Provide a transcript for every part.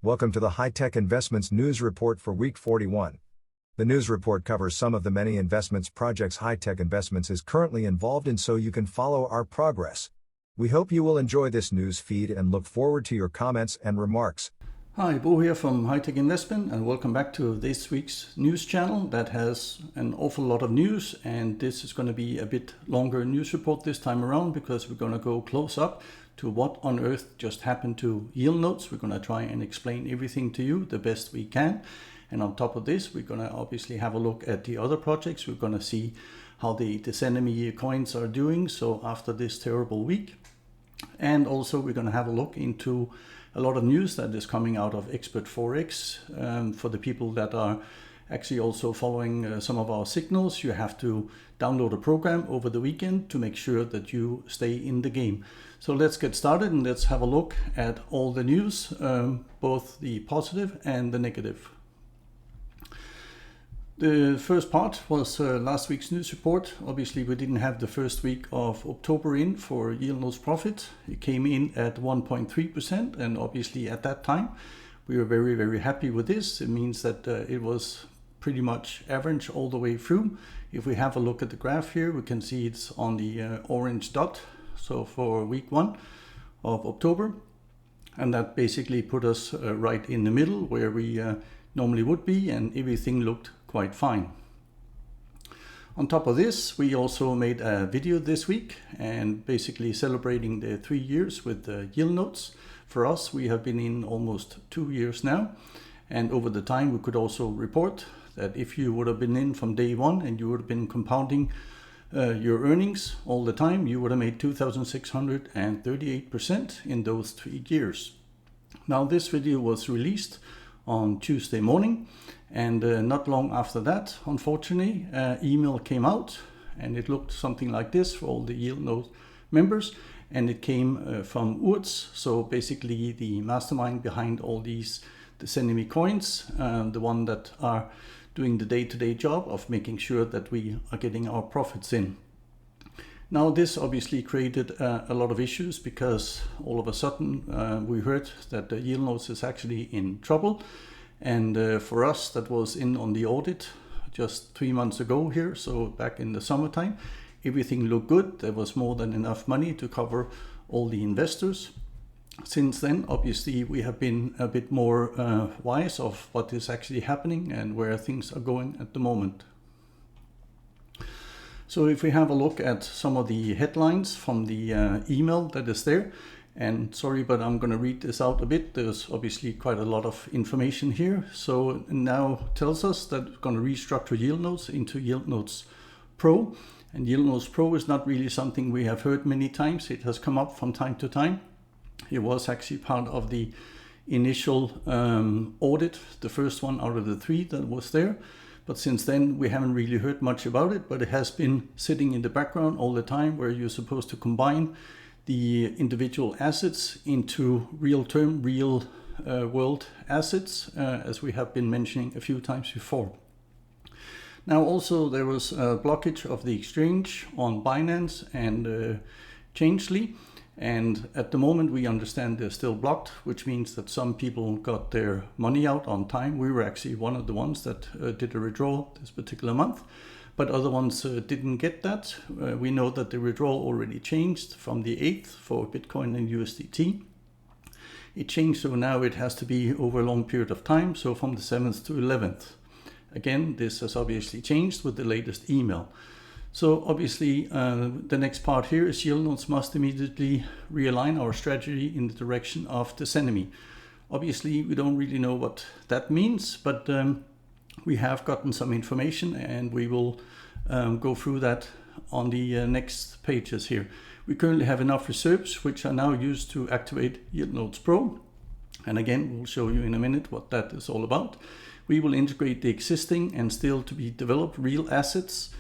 Welcome to the High-Tech Investments News Report for Week 41. The news report covers some of the many investments projects High-Tech Investments is currently involved in so you can follow our progress. We hope you will enjoy this news feed and look forward to your comments and remarks. Hi, Bo here from High-Tech Investment, and welcome back to this week's news channel that has an awful lot of news, and this is going to be a bit longer news report this time around because we're going to go close up to what on earth just happened to Yieldnodes. We're going to try and explain everything to you the best we can, and on top of this we're going to obviously have a look at the other projects. We're going to see how the Decenomy coins are doing so after this terrible week, and also we're going to have a look into a lot of news that is coming out of Expert Forex. For the people that are actually also following some of our signals, you have to download a program over the weekend to make sure that you stay in the game. So let's get started and let's have a look at all the news, both the positive and the negative. The first part was last week's news report. Obviously, we didn't have the first week of October in for Yieldnodes profit. It came in at 1.3%, and obviously at that time, we were very, very happy with this. It means that it was pretty much average all the way through. If we have a look at the graph here, we can see it's on the orange dot. So for week 1 of October, and that basically put us right in the middle where we normally would be, and everything looked quite fine. On top of this, we also made a video this week and basically celebrating the 3 years with the Yieldnodes. For us, we have been in almost 2 years now, and over the time we could also report that if you would have been in from day one and you would have been compounding your earnings all the time, you would have made 2,638% in those 3 years. Now this video was released on Tuesday morning, and not long after that, unfortunately, email came out, and it looked something like this for all the Yieldnode members, and it came from Urz, so basically the mastermind behind all these Decenomy coins, the one that are doing the day-to-day job of making sure that we are getting our profits in. Now this obviously created a lot of issues because all of a sudden we heard that the Yieldnodes is actually in trouble, and for us that was in on the audit just 3 months ago here, so back in the summertime, everything looked good. There was more than enough money to cover all the investors. Since then, obviously, we have been a bit more wise of what is actually happening and where things are going at the moment. So if we have a look at some of the headlines from the email that is there, and sorry, but I'm going to read this out a bit. There's obviously quite a lot of information here. So now tells us that we're going to restructure Yieldnodes into Yieldnodes Pro. And Yieldnodes Pro is not really something we have heard many times. It has come up from time to time. It was actually part of the initial audit, the first one out of the 3 that was there. But since then, we haven't really heard much about it, but it has been sitting in the background all the time, where you're supposed to combine the individual assets into real world assets, as we have been mentioning a few times before. Now also there was a blockage of the exchange on Binance and Changely. And at the moment we understand they're still blocked, which means that some people got their money out on time. We were actually one of the ones that did a withdrawal this particular month, but other ones didn't get that. We know that the withdrawal already changed from the 8th for Bitcoin and USDT. It changed, so now it has to be over a long period of time, so from the 7th to 11th. Again, this has obviously changed with the latest email. So obviously the next part here is Yieldnodes must immediately realign our strategy in the direction of Decenomy. Obviously we don't really know what that means, but we have gotten some information, and we will go through that on the next pages here. We currently have enough reserves which are now used to activate Yieldnodes Pro, and again we'll show you in a minute what that is all about. We will integrate the existing and still to be developed real assets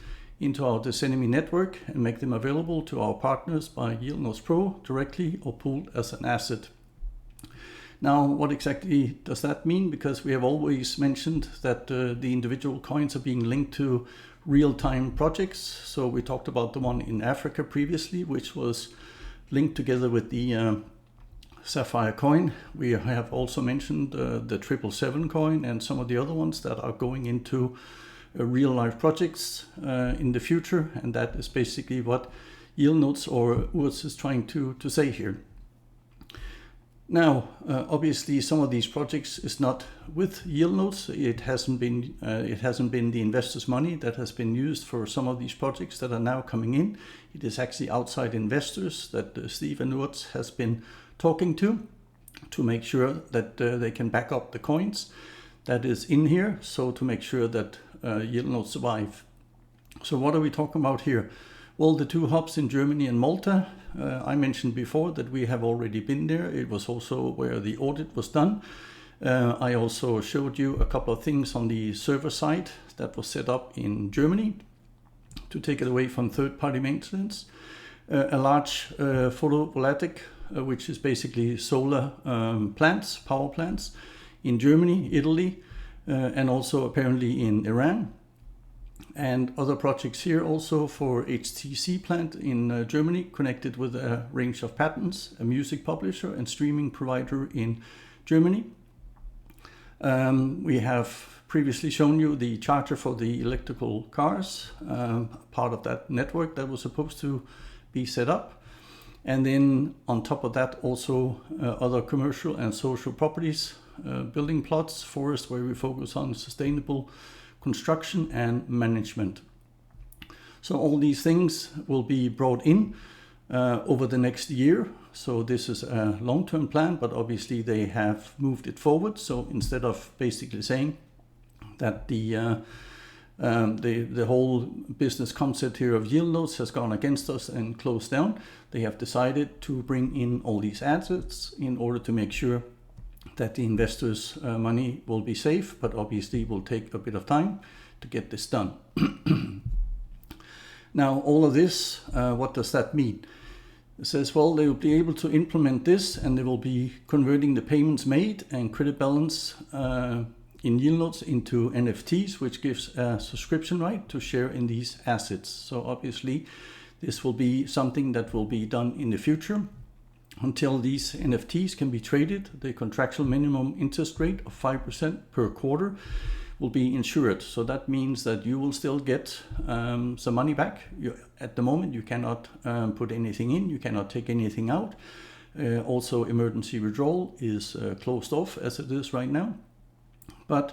into our Decenomy network and make them available to our partners by Yieldnodes Pro directly or pooled as an asset. Now, what exactly does that mean? Because we have always mentioned that the individual coins are being linked to real-time projects. So we talked about the one in Africa previously, which was linked together with the Sapphire coin. We have also mentioned the 777 coin and some of the other ones that are going into real life projects in the future, and that is basically what Yieldnodes or URTS is trying to say here. Now, obviously, some of these projects is not with Yieldnodes. It hasn't been the investors' money that has been used for some of these projects that are now coming in. It is actually outside investors that Steve and URTS has been talking to make sure that they can back up the coins that is in here. So to make sure that Yieldnodes survive. So what are we talking about here? Well, the 2 hubs in Germany and Malta. I mentioned before that we have already been there. It was also where the audit was done. I also showed you a couple of things on the server side that was set up in Germany to take it away from third-party maintenance. A large photovoltaic, which is basically solar power plants in Germany, Italy, and also apparently in Iran. And other projects here also for HTC plant in Germany, connected with a range of patents, a music publisher and streaming provider in Germany. We have previously shown you the charger for the electrical cars, part of that network that was supposed to be set up. And then on top of that also other commercial and social properties, building plots, forest, where we focus on sustainable construction and management. So all these things will be brought in over the next year. So this is a long-term plan, but obviously they have moved it forward. So instead of basically saying that the whole business concept here of Yieldnodes has gone against us and closed down, they have decided to bring in all these assets in order to make sure that the investors' money will be safe, but obviously will take a bit of time to get this done. Now, all of this, what does that mean? It says, well, they will be able to implement this and they will be converting the payments made and credit balance in Yieldnodes into NFTs, which gives a subscription right to share in these assets. So obviously, this will be something that will be done in the future. Until these NFTs can be traded, the contractual minimum interest rate of 5% per quarter will be insured. So that means that you will still get some money back. At the moment, you cannot put anything in, you cannot take anything out. Also, emergency withdrawal is closed off as it is right now. But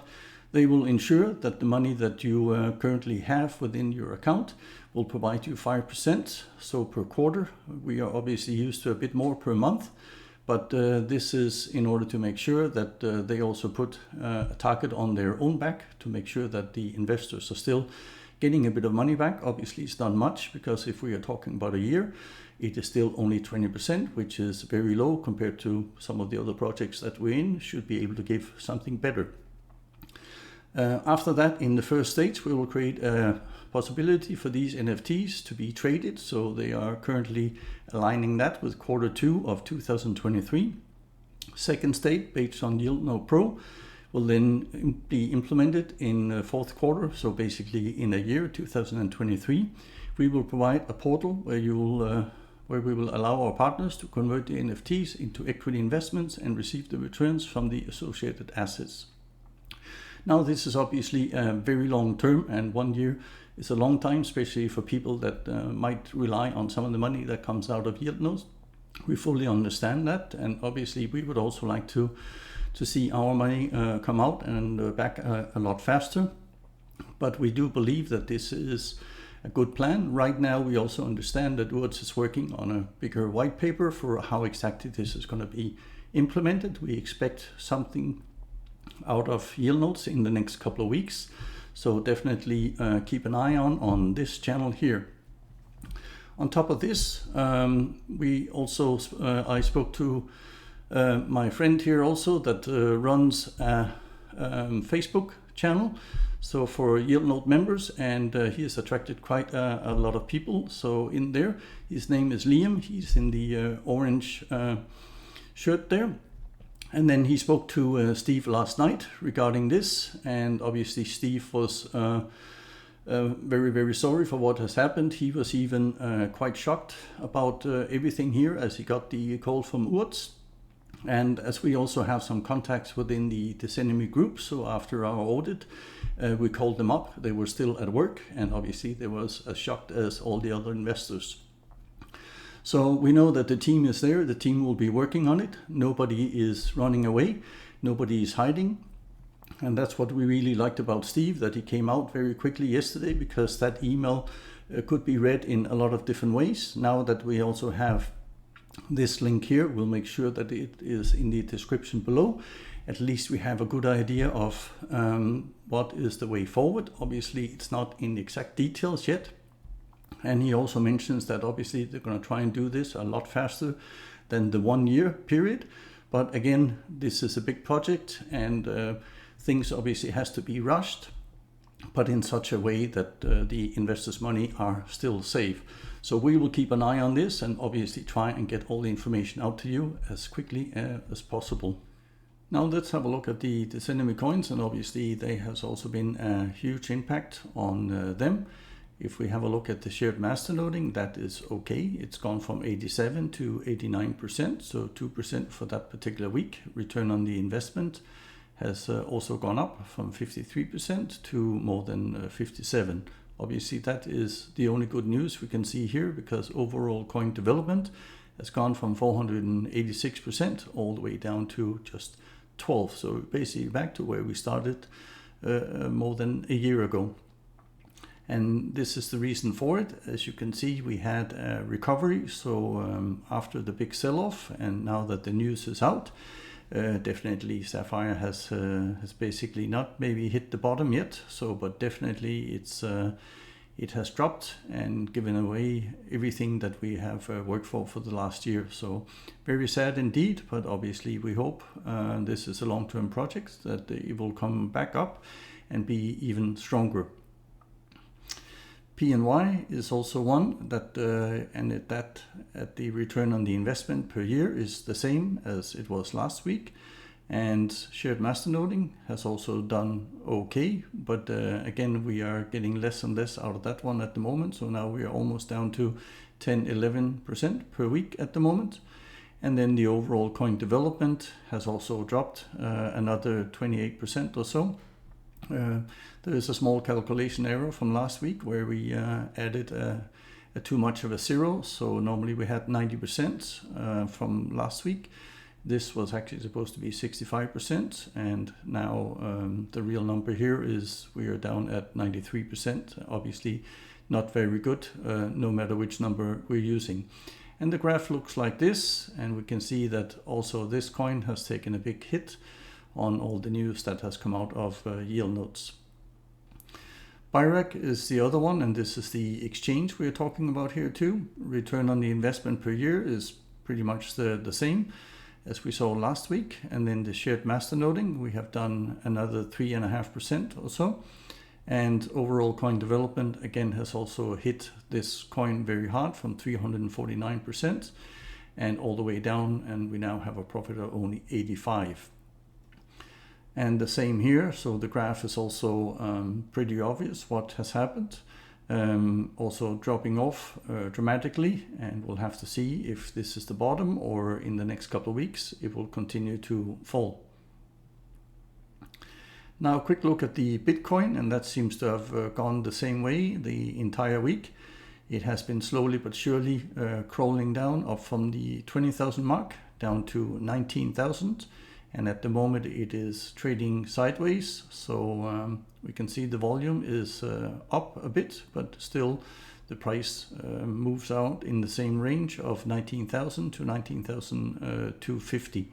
they will ensure that the money that you currently have within your account will provide you 5%, so per quarter. We are obviously used to a bit more per month, but this is in order to make sure that they also put a target on their own back to make sure that the investors are still getting a bit of money back. Obviously, it's not much, because if we are talking about a year, it is still only 20%, which is very low compared to some of the other projects that we're in. Should be able to give something better. After that, in the first stage, we will create a possibility for these NFTs to be traded. So they are currently aligning that with Q2 of 2023. Second stage, based on Yieldnode Pro, will then be implemented in the fourth quarter. So basically in a year, 2023, we will provide a portal where we will allow our partners to convert the NFTs into equity investments and receive the returns from the associated assets. Now, this is obviously very long term, and 1 year is a long time, especially for people that might rely on some of the money that comes out of Yieldnodes. We fully understand that, and obviously we would also like to see our money come out and back a lot faster. But we do believe that this is a good plan. Right now, we also understand that URTS is working on a bigger white paper for how exactly this is going to be implemented. We expect something out of Yieldnodes in the next couple of weeks. So definitely keep an eye on this channel here. On top of this, we also, I spoke to my friend here also that runs a Facebook channel, so for Yieldnode members, and he has attracted quite a lot of people. So in there, his name is Liam. He's in the orange shirt there. And then he spoke to Steve last night regarding this, and obviously Steve was very, very sorry for what has happened. He was even quite shocked about everything here as he got the call from URTS. And as we also have some contacts within the Decenomy group, so after our audit, we called them up. They were still at work, and obviously they was as shocked as all the other investors. So we know that the team is there. The team will be working on it. Nobody is running away. Nobody is hiding. And that's what we really liked about Steve, that he came out very quickly yesterday, because that email could be read in a lot of different ways. Now that we also have this link here, we'll make sure that it is in the description below. At least we have a good idea of what is the way forward. Obviously, it's not in the exact details yet. And he also mentions that obviously they're going to try and do this a lot faster than the 1 year period. But again, this is a big project, and things obviously has to be rushed, but in such a way that the investors' money are still safe. So we will keep an eye on this and obviously try and get all the information out to you as quickly as possible. Now let's have a look at the Decenomy coins, and obviously they has also been a huge impact on them. If we have a look at the shared masternoding, that is okay. It's gone from 87 to 89%, so 2% for that particular week. Return on the investment has also gone up from 53% to more than 57%. Obviously, that is the only good news we can see here, because overall coin development has gone from 486% all the way down to just 12%. So basically back to where we started more than a year ago. And this is the reason for it. As you can see, we had a recovery. So after the big sell-off, and now that the news is out, definitely Sapphire has basically not maybe hit the bottom yet. So, but definitely it has dropped and given away everything that we have worked for the last year. So very sad indeed, but obviously we hope this is a long-term project, that it will come back up and be even stronger. Peony is also one that, at the return on the investment per year is the same as it was last week. And shared masternoding has also done okay, but again, we are getting less and less out of that one at the moment. So now we are almost down to 10-11% per week at the moment. And then the overall coin development has also dropped another 28% or so. There is a small calculation error from last week where we added too much of a zero. So normally we had 90% from last week. This was actually supposed to be 65%, and now the real number here is we are down at 93%. Obviously not very good, no matter which number we're using. And the graph looks like this, and we can see that also this coin has taken a big hit on all the news that has come out of Yieldnodes. Birake is the other one, and this is the exchange we're talking about here too. Return on the investment per year is pretty much the same as we saw last week. And then the shared masternoding, we have done another 3.5% or so. And overall coin development again has also hit this coin very hard from 349% and all the way down, and we now have a profit of only 85. And the same here, so the graph is also pretty obvious what has happened. Also dropping off dramatically, and we'll have to see if this is the bottom or in the next couple of weeks it will continue to fall. Now a quick look at the Bitcoin, and that seems to have gone the same way the entire week. It has been slowly but surely crawling down up from the 20,000 mark down to 19,000. And at the moment it is trading sideways, so we can see the volume is up a bit, but still the price moves out in the same range of 19,000 to 19,250.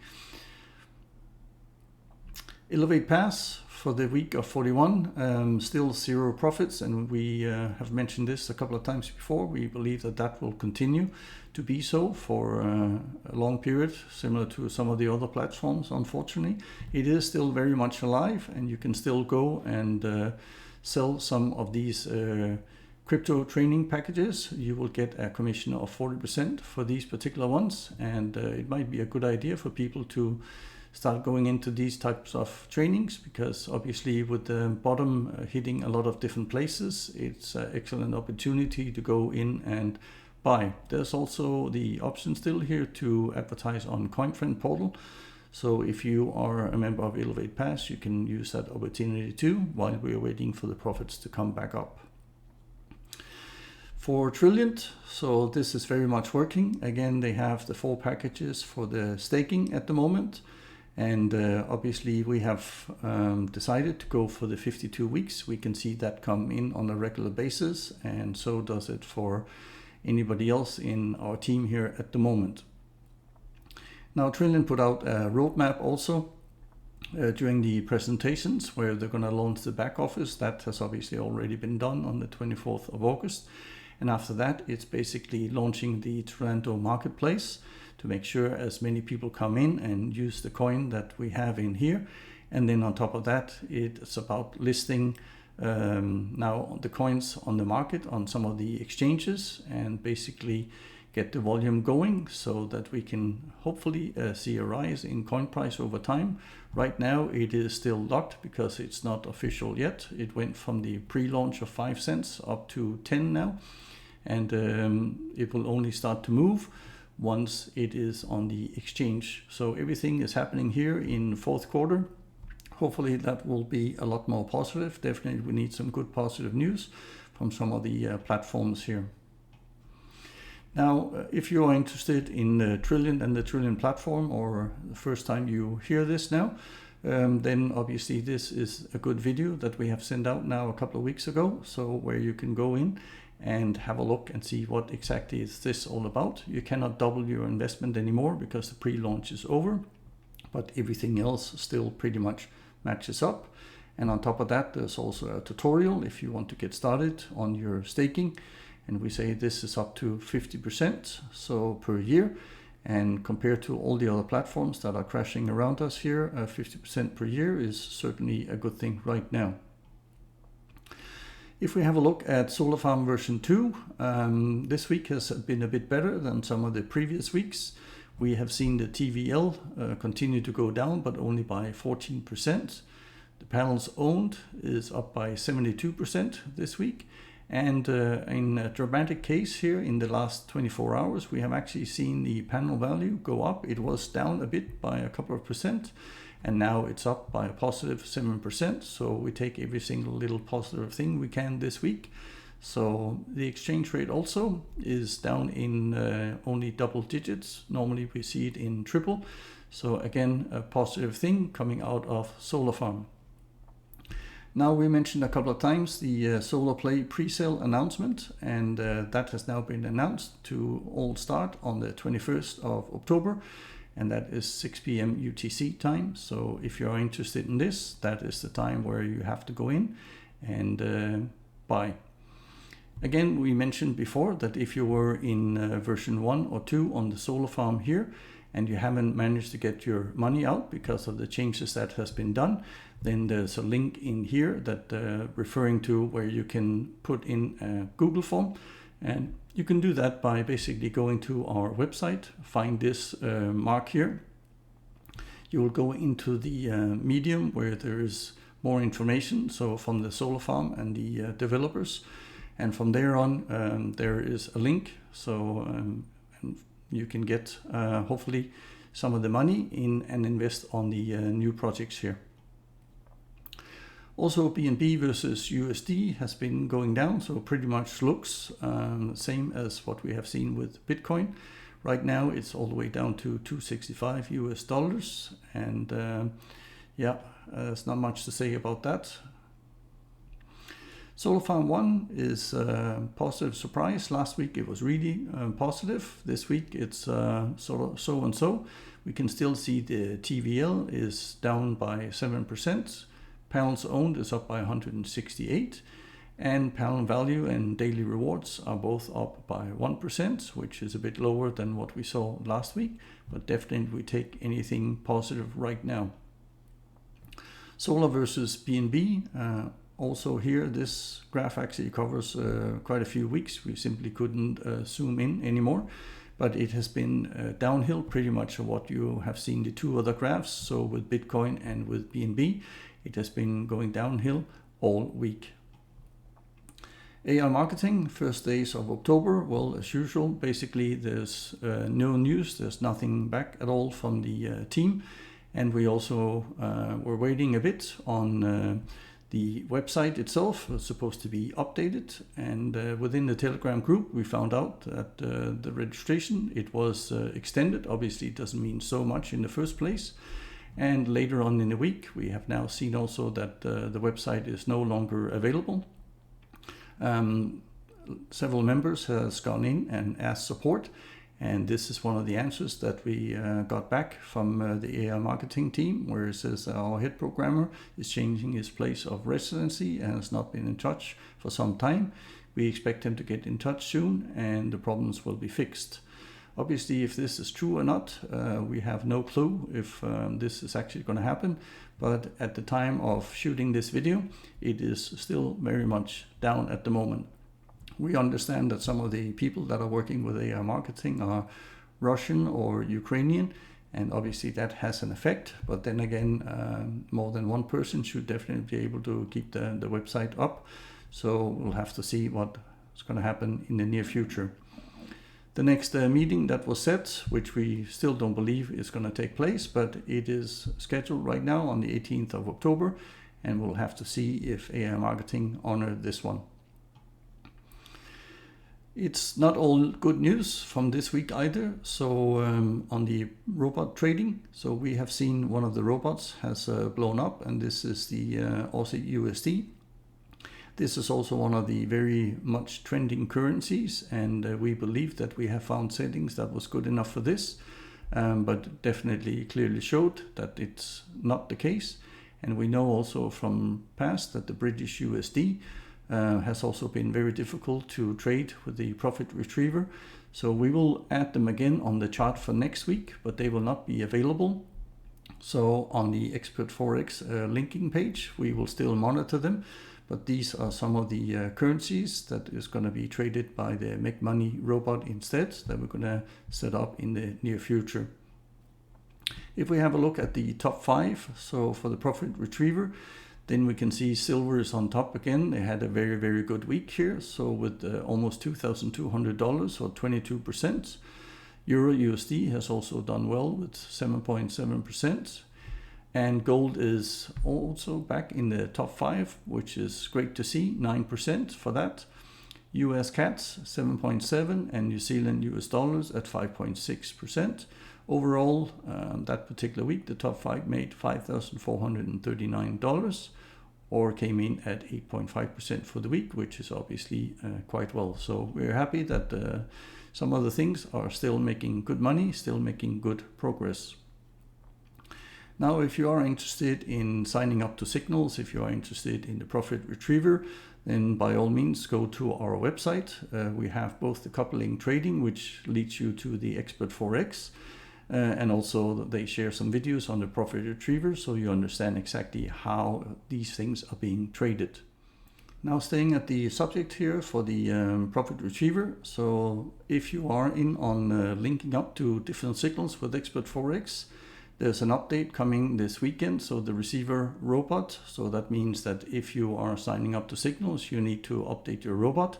Elevate Pass for the week of 41, still zero profits, and we have mentioned this a couple of times before. We believe that that will continue to be so for a long period, similar to some of the other platforms. Unfortunately, it is still very much alive, and you can still go and sell some of these crypto training packages. You will get a commission of 40% for these particular ones, and it might be a good idea for people to start going into these types of trainings, because obviously with the bottom hitting a lot of different places, it's an excellent opportunity to go in and buy. There's also the option still here to advertise on CoinFriend portal. So if you are a member of Elevate Pass, you can use that opportunity too while we're waiting for the profits to come back up. For Trillant, so this is very much working. Again, they have the 4 packages for the staking at the moment. And obviously we have decided to go for the 52 weeks. We can see that come in on a regular basis, and so does it for anybody else in our team here at the moment. Now Trillant put out a roadmap also during the presentations where they're going to launch the back office. That has obviously already been done on the 24th of August. And after that, it's basically launching the Trillant marketplace to make sure as many people come in and use the coin that we have in here. And then on top of that, it's about listing now the coins on the market on some of the exchanges and basically get the volume going so that we can hopefully see a rise in coin price over time. Right now it is still locked because it's not official yet. It went from the pre-launch of 5 cents up to 10 now, and it will only start to move once it is on the exchange. So everything is happening here in fourth quarter. Hopefully that will be a lot more positive. Definitely we need some good positive news from some of the platforms here. Now, if you are interested in Trillant and the Trillant platform, or the first time you hear this now, then obviously this is a good video that we have sent out now a couple of weeks ago. So where you can go in and have a look and see what exactly is this all about. You cannot double your investment anymore because the pre-launch is over, but everything else still pretty much matches up. And on top of that, there's also a tutorial if you want to get started on your staking. And we say this is up to 50% so per year, and compared to all the other platforms that are crashing around us here, 50% per year is certainly a good thing right now. If we have a look at Solar Farm version 2, this week has been a bit better than some of the previous weeks. We have seen the TVL continue to go down, but only by 14%. The panels owned is up by 72% this week. And in a dramatic case here in the last 24 hours, we have actually seen the panel value go up. It was down a bit by a couple of percent, and now it's up by a positive 7%. So we take every single little positive thing we can this week. So the exchange rate also is down in only double digits. Normally we see it in triple. So again, a positive thing coming out of Solar Farm. Now, we mentioned a couple of times the Solar Play pre-sale announcement, and that has now been announced to all start on the 21st of October, and that is 6 p.m. UTC time. So if you're interested in this, that is the time where you have to go in and buy. Again, we mentioned before that if you were in version 1 or 2 on the Solar Farm here, and you haven't managed to get your money out because of the changes that has been done, then there's a link in here that referring to where you can put in a Google form, and you can do that by basically going to our website, find this mark here. You will go into the medium where there is more information, so from the Solar Farm and the developers, and from there on there is a link, so and you can get hopefully some of the money in and invest on the new projects here. Also, BNB versus USD has been going down, so pretty much looks same as what we have seen with Bitcoin. Right now it's all the way down to $265 US, and yeah, there's not much to say about that. Solar Farm 1 is a positive surprise. Last week it was really positive. This week it's sort of so and so. We can still see the TVL is down by 7%. Panels owned is up by 168. And panel value and daily rewards are both up by 1%, which is a bit lower than what we saw last week. But definitely we take anything positive right now. Solar versus BNB. Also here, this graph actually covers quite a few weeks. We simply couldn't zoom in anymore, but it has been downhill pretty much of what you have seen the two other graphs. So with Bitcoin and with BNB, it has been going downhill all week. AI marketing, first days of October. Well, as usual, basically there's no news. There's nothing back at all from the team. And we also were waiting a bit on the website itself. Was supposed to be updated. And within the Telegram group, we found out that the registration, it was extended. Obviously, it doesn't mean so much in the first place. And later on in the week, we have now seen also that the website is no longer available. Several members has gone in and asked support, and this is one of the answers that we got back from the AI marketing team, where it says our head programmer is changing his place of residency and has not been in touch for some time. We expect him to get in touch soon and the problems will be fixed. Obviously, if this is true or not, we have no clue if this is actually going to happen. But at the time of shooting this video, it is still very much down at the moment. We understand that some of the people that are working with AI marketing are Russian or Ukrainian, and obviously that has an effect. But then again, more than one person should definitely be able to keep the website up. So we'll have to see what's going to happen in the near future. The next meeting that was set, which we still don't believe is going to take place, but it is scheduled right now on the 18th of October, and we'll have to see if AI marketing honor this one. It's not all good news from this week either. So on the robot trading, so we have seen one of the robots has blown up, and this is the Aussie USD. This is also one of the very much trending currencies, and we believe that we have found settings that was good enough for this, but definitely clearly showed that it's not the case. And we know also from past that the British USD has also been very difficult to trade with the profit retriever. So we will add them again on the chart for next week, but they will not be available. So on the Expert Forex linking page, we will still monitor them. But these are some of the currencies that is going to be traded by the Make Money robot instead, that we're going to set up in the near future. If we have a look at the top 5, so for the profit retriever, then we can see silver is on top again. They had a very, very good week here. So with almost $2,200 or 22%. Euro USD has also done well with 7.7%. And gold is also back in the top 5, which is great to see, 9% for that. US CATs 7.7 and New Zealand US dollars at 5.6%. Overall, that particular week, the top 5 made $5,439 or came in at 8.5% for the week, which is obviously quite well. So we're happy that some other things are still making good money, still making good progress. Now, if you are interested in signing up to Signals, if you are interested in the profit retriever, then by all means go to our website. We have both the coupling trading, which leads you to the Expert Forex, and also they share some videos on the profit retriever, so you understand exactly how these things are being traded. Now, staying at the subject here for the profit retriever. So if you are in on linking up to different signals with Expert Forex, there's an update coming this weekend, so the receiver robot. So that means that if you are signing up to Signals, you need to update your robot.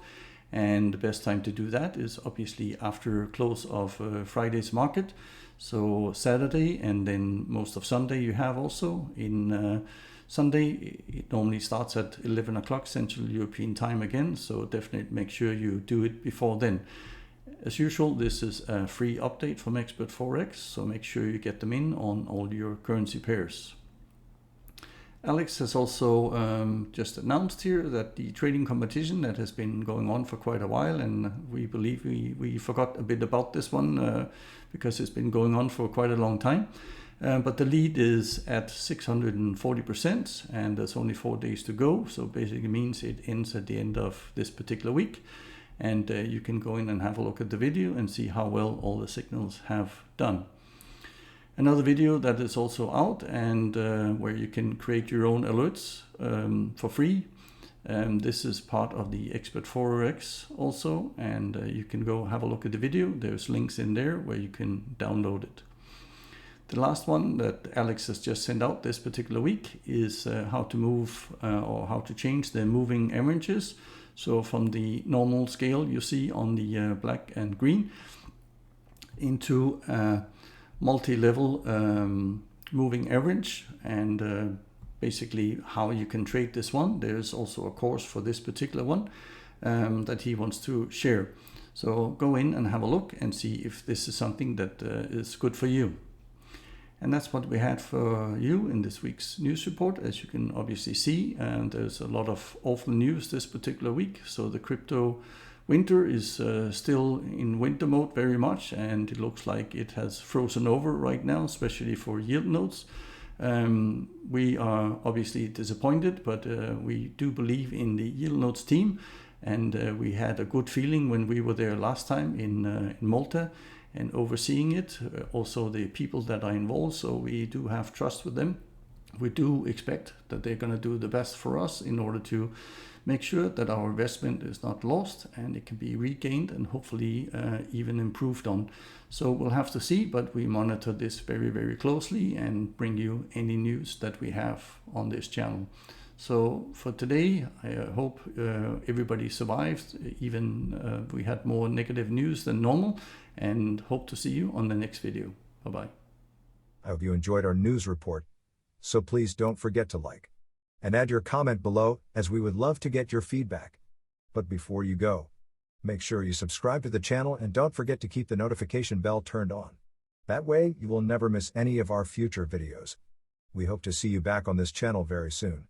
And the best time to do that is obviously after close of Friday's market. So Saturday and then most of Sunday you have also. In Sunday, it normally starts at 11 o'clock Central European time again. So definitely make sure you do it before then. As usual, this is a free update from Expert Forex, so make sure you get them in on all your currency pairs. Alex has also just announced here that the trading competition that has been going on for quite a while, and we believe we forgot a bit about this one because it's been going on for quite a long time. But the lead is at 640% and there's only 4 days to go. So basically means it ends at the end of this particular week. And you can go in and have a look at the video and see how well all the signals have done. Another video that is also out and where you can create your own alerts for free. This is part of the Expert Forex also, and you can go have a look at the video. There's links in there where you can download it. The last one that Alex has just sent out this particular week is how to move or how to change the moving averages. So from the normal scale you see on the black and green into a multi-level moving average, and basically how you can trade this one. There's also a course for this particular one that he wants to share. So go in and have a look and see if this is something that is good for you. And that's what we had for you in this week's news report. As you can obviously see, there's a lot of awful news this particular week. So the crypto winter is still in winter mode very much, and it looks like it has frozen over right now, especially for Yieldnodes. We are obviously disappointed, but we do believe in the Yieldnodes team, and we had a good feeling when we were there last time in Malta and overseeing it, also the people that are involved, so we do have trust with them. We do expect that they're going to do the best for us in order to make sure that our investment is not lost and it can be regained and hopefully even improved on. So we'll have to see, but we monitor this very, very closely and bring you any news that we have on this channel. So for today, I hope everybody survived, even we had more negative news than normal, and hope to see you on the next video. Bye-bye. I hope you enjoyed our news report. So please don't forget to like and add your comment below, as we would love to get your feedback. But before you go, make sure you subscribe to the channel and don't forget to keep the notification bell turned on. That way you will never miss any of our future videos. We hope to see you back on this channel very soon.